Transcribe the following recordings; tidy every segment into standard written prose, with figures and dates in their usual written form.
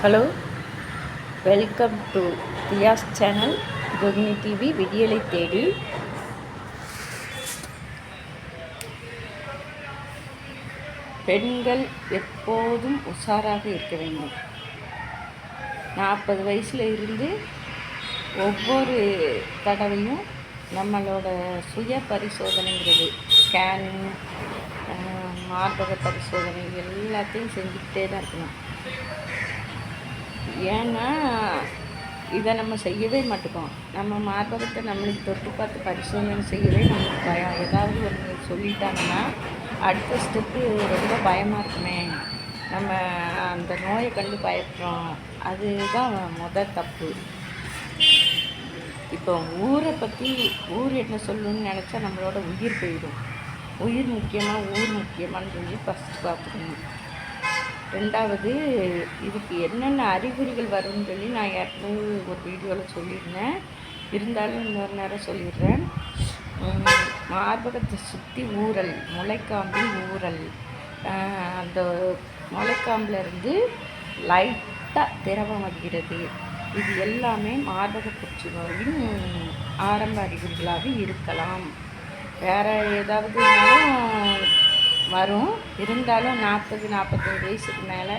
Hello, welcome to தியாஸ் channel Jogini TV விடியலை தேடி. பெண்கள் எப்போதும் உஷாராக இருக்க வேண்டும். 40 வயசில் இருந்து ஒவ்வொரு தடவையும் நம்மளோட சுய பரிசோதனைங்கிறது ஸ்கேனிங், மார்பக பரிசோதனை எல்லாத்தையும் செஞ்சுக்கிட்டே தான் இருக்கணும். ஏன்னா இதை நம்ம செய்யவே மாட்டோம். நம்ம மார்பகத்தை நம்மளுக்கு தொட்டு பார்த்து பரிசோதனை செய்யவே நம்மளுக்கு பயம். ஏதாவது ஒன்று சொல்லிட்டாங்கன்னா அடுத்த ஸ்டெப்பு ரொம்ப பயமாக இருக்குமே, நம்ம அந்த நோயை கண்டு பயப்படுறோம். அதுதான் முதல் தப்பு. இப்போ ஊரை பற்றி ஊர் என்ன சொல்லணும்னு நினச்சா நம்மளோட உயிர் போயிடும். உயிர் முக்கியமாக ஊர் முக்கியமானு சொல்லி ஃபஸ்ட்டு பார்த்துக்கணும். ரெண்டாவது, இதுக்கு என்னென்ன அறிகுறிகள் வரும்னு சொல்லி நான் ஏற்கனவே ஒரு வீடியோவில் சொல்லியிருந்தேன். இருந்தாலும் இன்னொரு நேரம் சொல்லிடுறேன். மார்பகத்தை சுற்றி ஊறல், முளைக்காம்பில் ஊறல், அந்த முளைக்காம்பிலிருந்து லைட்டாக திரவம் வருகிறது. இது எல்லாமே மார்பக புற்றுநோயின் ஆரம்ப அறிகுறிகளாக இருக்கலாம். வேறு ஏதாவதுனாலும் வரும். இருந்தாலும் 40-45 வயசுக்கு மேலே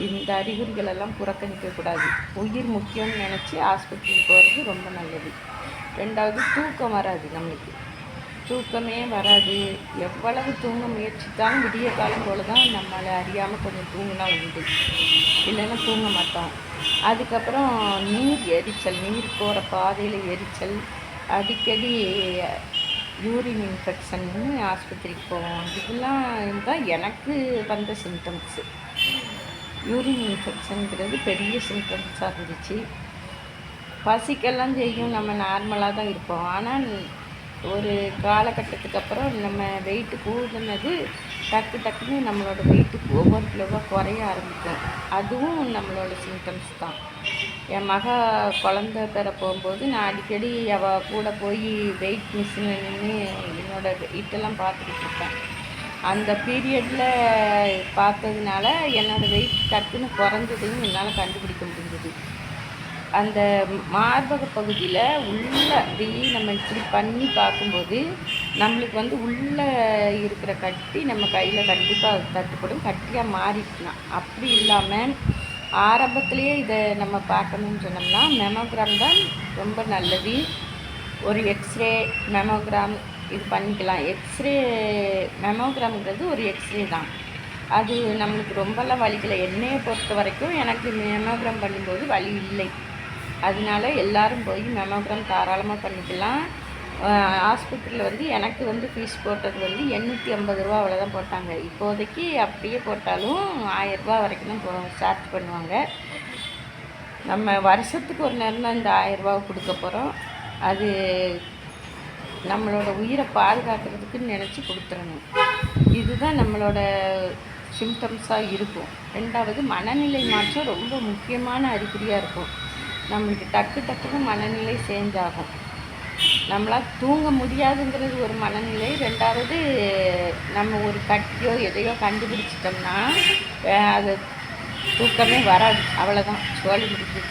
இந்த அறிகுறிகளெல்லாம் புறக்கணிக்கக்கூடாது. உயிர் முக்கியம்னு நினச்சி ஆஸ்பத்திரிக்கு போகிறது ரொம்ப நல்லது. ரெண்டாவது, தூக்கம் வராது. நம்மளுக்கு தூக்கமே வராது. எவ்வளவு தூங்க முயற்சித்தாலும் விடிய காலம் போல தான் நம்மளை அறியாமல் கொஞ்சம் தூங்கினா உண்டு, இல்லைன்னா தூங்க மாட்டோம். அதுக்கப்புறம் நீர் எரிச்சல், நீர் போகிற பாதையில் எரிச்சல், அடிக்கடி யூரின் இன்ஃபெக்ஷன்னு ஆஸ்பத்திரிக்கு போவோம். இதெல்லாம் தான் எனக்கு வந்த சிம்டம்ஸு. யூரின் இன்ஃபெக்ஷனுங்கிறது பெரிய சிம்டம்ஸாக இருந்துச்சு. பசிக்கெல்லாம் செய்யும், நம்ம நார்மலாக தான் இருப்போம். ஆனால் ஒரு காலகட்டத்துக்கு அப்புறம் நம்ம வெயிட்டு கூடுனது டக்குன்னு நம்மளோட வெயிட்டுக்கு ஒவ்வொரு கிலோவாக குறைய ஆரம்பிக்கும். அதுவும் நம்மளோட சிம்டம்ஸ் தான். என் மக குழந்த பெற போகும்போது நான் அடிக்கடி அவள் கூட போய் வெயிட் மிஷினில் நின்று என்னோடய வெயிட்டெல்லாம் பார்த்துக்கிட்டு இருப்பேன். அந்த பீரியடில் பார்த்ததுனால என்னோடய வெயிட் டக்குன்னு குறைஞ்சதையும் என்னால் கண்டுபிடிக்க முடிஞ்சது. அந்த மார்பக பகுதியில் உள்ள அப்படி நம்ம இப்படி பண்ணி பார்க்கும்போது நம்மளுக்கு உள்ளே இருக்கிற கட்டி நம்ம கையில் கண்டிப்பாக தட்டுப்படும், கட்டியாக மாறிக்கலாம். அப்படி இல்லாமல் ஆரம்பத்துலேயே இதை நம்ம பார்க்கணுன்னு சொன்னோம்னா மெமோகிராம் தான் ரொம்ப நல்லது. ஒரு எக்ஸ்ரே மெமோகிராம் இது பண்ணிக்கலாம். எக்ஸ்ரே மெமோகிராம்ங்கிறது ஒரு எக்ஸ்ரே தான். அது நம்மளுக்கு ரொம்பலாம் வலிக்கலை. என்னையை பொறுத்த வரைக்கும் எனக்கு மெமோகிராம் பண்ணும்போது வலி இல்லை. அதனால எல்லோரும் போய் மெமோகிராம் தாராளமாக பண்ணிக்கலாம். ஆஸ்பத்திரியில் எனக்கு ஃபீஸ் போட்டது 850 ரூபா அவ்வளோதான் போட்டாங்க. இப்போதைக்கு அப்படியே போட்டாலும் 1000 ரூபா வரைக்கும் தான் சார்ஜ் பண்ணுவாங்க. நம்ம வருஷத்துக்கு ஒரு நேரம் தான் இந்த 1000 ரூபாவை கொடுக்க போகிறோம். அது நம்மளோட உயிரை பாதுகாக்கிறதுக்குன்னு நினச்சி கொடுத்துடணும். இதுதான் நம்மளோட சிம்டம்ஸாக இருக்கும். ரெண்டாவது, மனநிலை மாற்றம் ரொம்ப முக்கியமான அறிகுறியாக இருக்கும். நம்மளுக்கு டக்குன்னு மனநிலை சேஞ்ச் ஆகும். நம்மளால் தூங்க முடியாதுங்கிறது ஒரு மனநிலை. ரெண்டாவது, நம்ம ஒரு கட்டியோ எதையோ கண்டுபிடிச்சிட்டோம்னா அது தூக்கமே வராது. அவ்வளோதான், சோழி முடிஞ்சு.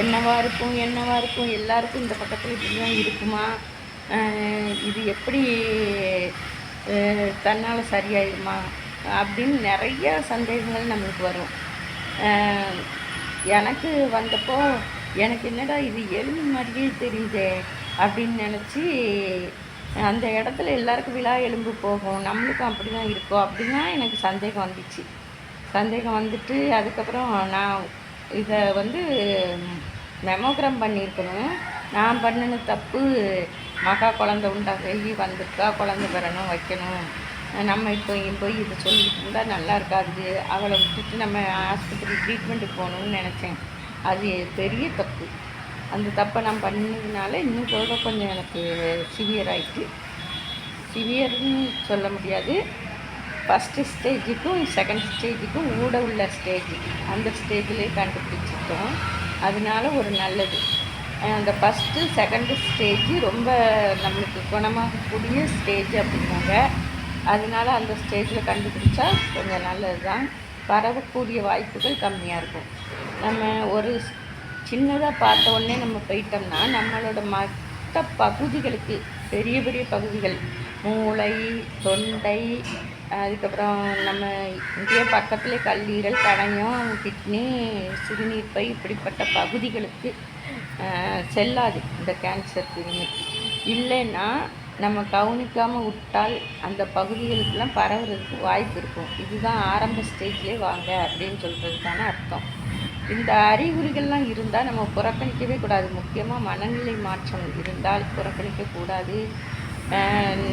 என்னவா இருக்கும் எல்லாருக்கும் இந்த பக்கத்தில் இப்படிலாம் இருக்குமா, இது எப்படி தன்னால் சரியாயிருமா அப்படின்னு நிறைய சந்தேகங்கள் நம்மளுக்கு வரும். எனக்கு வந்தப்போ எனக்கு என்னடா இது எலும்பு மாதிரியே தெரியுதே அப்படின்னு நினச்சி, அந்த இடத்துல எல்லாருக்கும் விழா எலும்பு போகும், நம்மளுக்கும் அப்படி தான் இருக்கும் அப்படின்னா எனக்கு சந்தேகம் வந்துச்சு. சந்தேகம் வந்துட்டு அதுக்கப்புறம் நான் இதை மெமோகிராம் பண்ணியிருக்கணும். நான் பண்ணின தப்பு, மகா குழந்தை உண்டாகி வந்திருக்கா, குழந்தை பெறணும் வைக்கணும், நம்ம இப்போ போய் இதை சொல்லிட்டு இருந்தால் நல்லா இருக்காது, அவளை விட்டுட்டு நம்ம ஆஸ்பத்திரி ட்ரீட்மெண்ட்டுக்கு போகணுன்னு நினச்சேன். அது பெரிய தப்பு. அந்த தப்பை நான் பண்ணதுனால இன்னும் கொஞ்சம் எனக்கு சிவியர் ஆகிட்டு. சிவியர்னு சொல்ல முடியாது, ஃபஸ்ட்டு ஸ்டேஜுக்கும் செகண்ட் ஸ்டேஜுக்கும் உள்ள ஸ்டேஜ், அந்த ஸ்டேஜ்லேயே கண்டுபிடிச்சிட்டோம். அதனால ஒரு நல்லது. அந்த ஃபஸ்ட்டு செகண்டு ஸ்டேஜ் ரொம்ப நம்மளுக்கு குணமாகக்கூடிய ஸ்டேஜ் அப்படின்னாங்க. அதனால அந்த ஸ்டேஜில் கண்டுபிடிச்சா கொஞ்சம் நல்லது தான். பரவக்கூடிய வாய்ப்புகள் கம்மியாக இருக்கும். நம்ம ஒரு சின்னதாக பார்த்த உடனே நம்ம போயிட்டோம்னா நம்மளோட மற்ற பகுதிகளுக்கு பெரிய பெரிய பகுதிகள் மூளை, தொண்டை, அதுக்கப்புறம் நம்ம இங்கேயே பக்கத்துலேயே கல்லீரல், கணையம், கிட்னி, சிறுநீர் பை இப்படிப்பட்ட பகுதிகளுக்கு செல்லாது இந்த கேன்சர் கிருமி. இல்லைன்னா நம்ம கவனிக்காமல் விட்டால் அந்த பகுதிகளுக்கெல்லாம் பரவுறதுக்கு வாய்ப்பு இருக்கும். இதுதான் ஆரம்ப ஸ்டேஜ்லேயே வாங்க அப்படின்னு சொல்கிறதுக்கான அர்த்தம். இந்த அறிகுறிகள்லாம் இருந்தால் நம்ம புறக்கணிக்கவே கூடாது. முக்கியமாக மனநிலை மாற்றம் இருந்தால் புறக்கணிக்கக்கூடாது.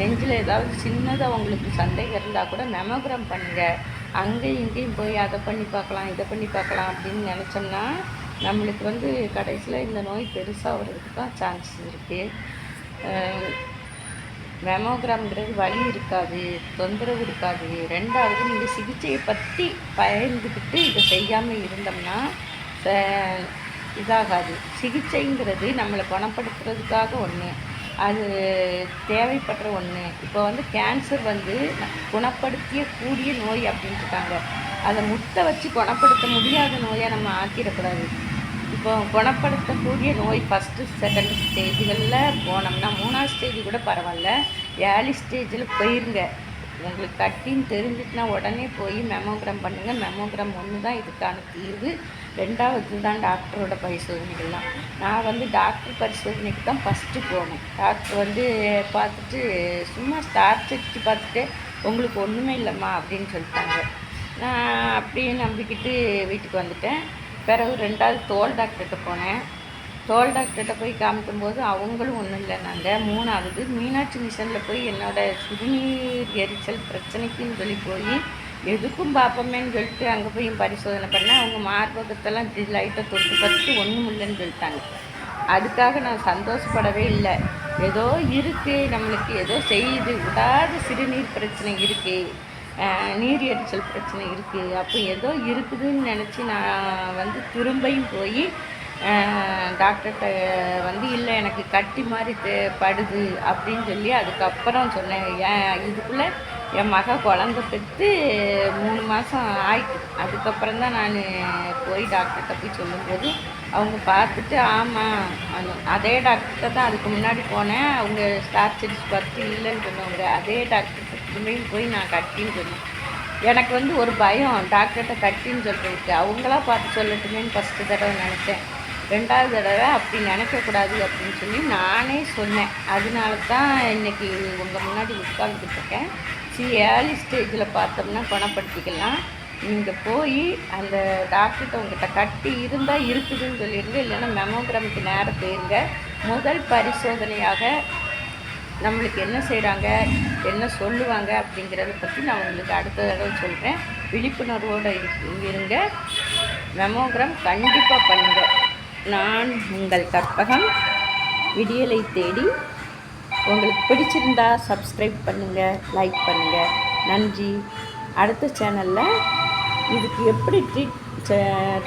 நெஞ்சில் ஏதாவது சின்னதாக உங்களுக்கு சந்தேகம் இருந்தால் கூட மெமோகிராம் பண்ணுங்கள். அங்கேயும் இங்கேயும் போய் அதை பண்ணி பார்க்கலாம், இதை பண்ணி பார்க்கலாம் அப்படின்னு நினச்சோம்னா நம்மளுக்கு கடைசியில் இந்த நோய் பெருசாக வர்றதுக்கு தான் சான்சஸ் இருக்குது. மெமோகிராம்ங்கிறது வலி இருக்காது, தொந்தரவு இருக்காது. ரெண்டாவது நீங்கள் சிகிச்சையை பற்றி பயந்துக்கிட்டு இதை செய்யாமல் இருந்தோம்னா இதாகாது. சிகிச்சைங்கிறது நம்மளை குணப்படுத்துறதுக்காக ஒன்று, அது தேவைப்படுற ஒன்று. இப்போ கேன்சர் குணப்படுத்திய கூடிய நோய் அப்படின்ட்டுருக்காங்க. அதை முட்டை வச்சு குணப்படுத்த முடியாத நோயை நம்ம ஆக்கிடக்கூடாது. இப்போ குணப்படுத்தக்கூடிய நோய் ஃபஸ்ட்டு செகண்ட் ஸ்டேஜுகளில் போனோம்னா 3ஆவது ஸ்டேஜ் கூட பரவாயில்ல, ஏர்லி ஸ்டேஜில் போயிருங்க. உங்களுக்கு கட்டின்னு தெரிஞ்சிட்டுனா உடனே போய் மெமோகிராம் பண்ணுங்கள். மெமோகிராம் ஒன்று தான் இதுக்கான தீர்வு. ரெண்டாவது தான் டாக்டரோட பரிசோதனைகள்லாம். நான் டாக்டர் பரிசோதனைக்கு தான் ஃபஸ்ட்டு போனேன். டாக்டர் பார்த்துட்டு சும்மா ஸ்டார்ச் அடித்து பார்த்துட்டு உங்களுக்கு ஒன்றுமே இல்லைம்மா அப்படின்னு சொல்லிட்டாங்க. நான் அப்படியே நம்பிக்கிட்டு வீட்டுக்கு வந்துட்டேன். பிறகு 2வது தோல் டாக்டர்கிட்ட போனேன். தோல் டாக்டர்கிட்ட போய் காமிக்கும்போது அவங்களும் ஒன்றும் இல்லைனாங்க. 3வது மீனாட்சி மிஷனில் போய் என்னோடய சிறுநீர் எரிச்சல் பிரச்சனைக்குன்னு போய் எதுக்கும் பார்ப்போமேன்னு சொல்லிட்டு அங்கே போய் பரிசோதனை பண்ணேன். அவங்க மார்பகத்தெல்லாம் லைட்டாக தொட்டு பார்த்துட்டு ஒன்றும் இல்லைன்னு சொல்லிட்டாங்க. அதுக்காக நான் சந்தோஷப்படவே இல்லை. ஏதோ இருக்குது, நம்மளுக்கு ஏதோ செய்யுது, விடாத சிறுநீர் பிரச்சனை இருக்குது, நீர் எரிச்சல் பிரச்சனை இருக்குது, அப்போ ஏதோ இருக்குதுன்னு நினச்சி நான் திரும்பியும் போய் டாக்டர்கிட்ட இல்லை எனக்கு கட்டி மாதிரி படுது அப்படின்னு சொல்லி அதுக்கப்புறம் சொன்னேன். இதுக்குள்ளே என் மக குழந்த பெற்று 3 மாதம் ஆயிட்டு. அதுக்கப்புறம் தான் நான் போய் டாக்டர்கிட்ட போய் சொல்லும்போது அவங்க பார்த்துட்டு ஆமாம் அதே டாக்டர்கிட்ட தான் அதுக்கு முன்னாடி போனேன், அவங்க ஸ்டார்ச் அடிச்சு பார்த்து இல்லைன்னு சொன்னவங்க. அதே டாக்டர்கிட்ட திரும்பியும் போய் நான் கட்டின்னு சொன்னேன். எனக்கு ஒரு பயம் டாக்டர்கிட்ட கட்டின்னு சொல்கிறதுக்கு. அவங்களா பார்த்து சொல்லட்டுமேன்னு ஃபஸ்ட்டு தடவை நினச்சேன். 2வது தடவை அப்படி நினைக்கக்கூடாது அப்படின்னு சொல்லி நானே சொன்னேன். அதனால தான் இன்றைக்கி உங்கள் முன்னாடி உட்காந்துக்கிட்டு இருக்கேன். ஏர்லி ஸ்டேஜில் பார்த்தோம்னா குணப்படுத்திக்கலாம். நீங்கள் போய் அந்த டாக்டர்கிட்ட உங்கள்கிட்ட கட்டி இருந்தால் இருக்குதுன்னு சொல்லிடுங்க, இல்லைன்னா மெமோகிராமுக்கு நேரம் போயிருங்க. முதல் பரிசோதனையாக நம்மளுக்கு என்ன செய்கிறாங்க, என்ன சொல்லுவாங்க அப்படிங்கிறத பற்றி நான் உங்களுக்கு அடுத்த தடவை சொல்கிறேன். விழிப்புணர்வோடு இருங்க. மெமோகிராம் கண்டிப்பாக பண்ணுங்கள். நான் உங்கள் கற்பகம். விடியலை தேடி. உங்களுக்கு பிடிச்சிருந்தா சப்ஸ்கிரைப் பண்ணுங்கள், லைக் பண்ணுங்கள். நன்றி. அடுத்த சேனலில் இதுக்கு எப்படி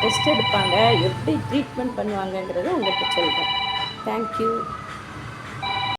டெஸ்ட் எடுப்பாங்க, எப்படி ட்ரீட்மெண்ட் பண்ணுவாங்கங்கிறத உங்கள்கிட்ட சொல்கிறேன். தேங்க்யூ.